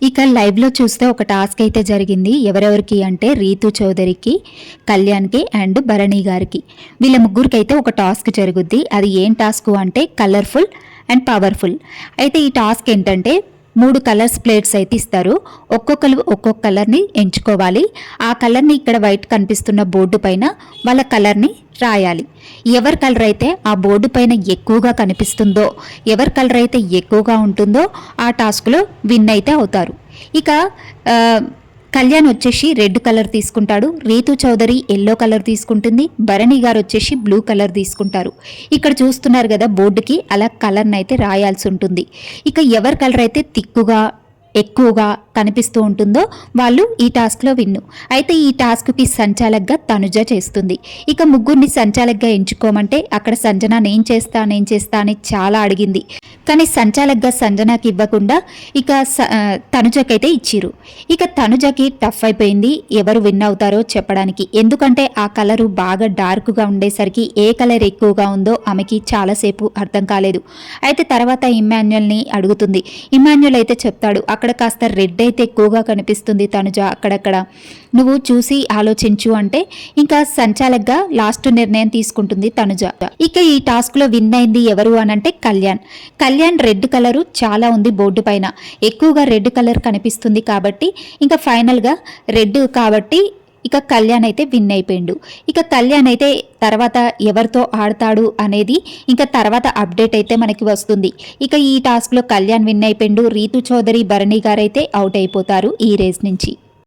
ఇక లైవ్లో చూస్తే ఒక టాస్క్ అయితే జరిగింది. ఎవరెవరికి అంటే రీతు చౌదరికి, కళ్యాణ్కి అండ్ భరణి గారికి. వీళ్ళ ముగ్గురికి అయితే ఒక టాస్క్ జరుగుద్ది. అది ఏం టాస్క్ అంటే కలర్ఫుల్ అండ్ పవర్ఫుల్. అయితే ఈ టాస్క్ ఏంటంటే 3 కలర్స్ ప్లేట్స్ అయితే ఇస్తారు. ఒక్కొక్కరు ఒక్కొక్క కలర్ని ఎంచుకోవాలి. ఆ కలర్ని ఇక్కడ వైట్ కనిపిస్తున్న బోర్డు పైన వాళ్ళ కలర్ని రాయాలి. ఎవరి కలర్ అయితే ఆ బోర్డు పైన ఎక్కువగా కనిపిస్తుందో, ఎవరి కలర్ అయితే ఎక్కువగా ఉంటుందో ఆ టాస్క్లో విన్ అయితే అవుతారు. ఇక కళ్యాణ్ వచ్చేసి రెడ్ కలర్ తీసుకుంటాడు, రీతు చౌదరి ఎల్లో కలర్ తీసుకుంటుంది, భరణి గారు వచ్చేసి బ్లూ కలర్ తీసుకుంటారు. ఇక్కడ చూస్తున్నారు కదా బోర్డుకి అలా కలర్ని అయితే రాయాల్సి ఉంటుంది. ఇక ఎవరి కలర్ అయితే తిక్కుగా ఎక్కువగా కనిపిస్తూ ఉంటుందో వాళ్ళు ఈ టాస్క్లో విన్ను. అయితే ఈ టాస్క్కి సంచాలక్గా తనుజ చేస్తుంది. ఇక ముగ్గురిని సంచాలక్గా ఎంచుకోమంటే అక్కడ సంజన నేను చేస్తా అని చాలా అడిగింది. కానీ సంచాలక్గా సంజనాకి ఇవ్వకుండా ఇక తనుజకైతే ఇచ్చిరు. ఇక తనుజకి టఫ్ అయిపోయింది ఎవరు విన్ అవుతారో చెప్పడానికి. ఎందుకంటే ఆ కలరు బాగా డార్క్గా ఉండేసరికి ఏ కలర్ ఎక్కువగా ఉందో ఆమెకి చాలాసేపు అర్థం కాలేదు. అయితే తర్వాత ఇమాన్యుల్ని అడుగుతుంది. ఇమాన్యుల్ అయితే చెప్తాడు అక్కడ కాస్త రెడ్ అయితే ఎక్కువగా కనిపిస్తుంది తనుజ, అక్కడక్కడ నువ్వు చూసి ఆలోచించు అంటే ఇంకా సంచాలక్గా లాస్ట్ నిర్ణయం తీసుకుంటుంది తనుజ. ఇక ఈ టాస్క్లో విన్ అయింది ఎవరు అనంటే కళ్యాణ్ రెడ్ కలరు చాలా ఉంది బోర్డు పైన, ఎక్కువగా రెడ్ కలర్ కనిపిస్తుంది కాబట్టి ఇంకా ఫైనల్గా రెడ్ కాబట్టి ఇక కళ్యాణ్ అయితే విన్ అయిపోయిండు. ఇక కళ్యాణ్ అయితే తర్వాత ఎవరితో ఆడతాడు అనేది ఇంకా తర్వాత అప్డేట్ అయితే మనకి వస్తుంది. ఇక ఈ టాస్క్లో కళ్యాణ్ విన్ అయిపోయిండు, రీతు చౌదరి భరణి గారైతే అవుట్ అయిపోతారు ఈ రేస్ నుంచి.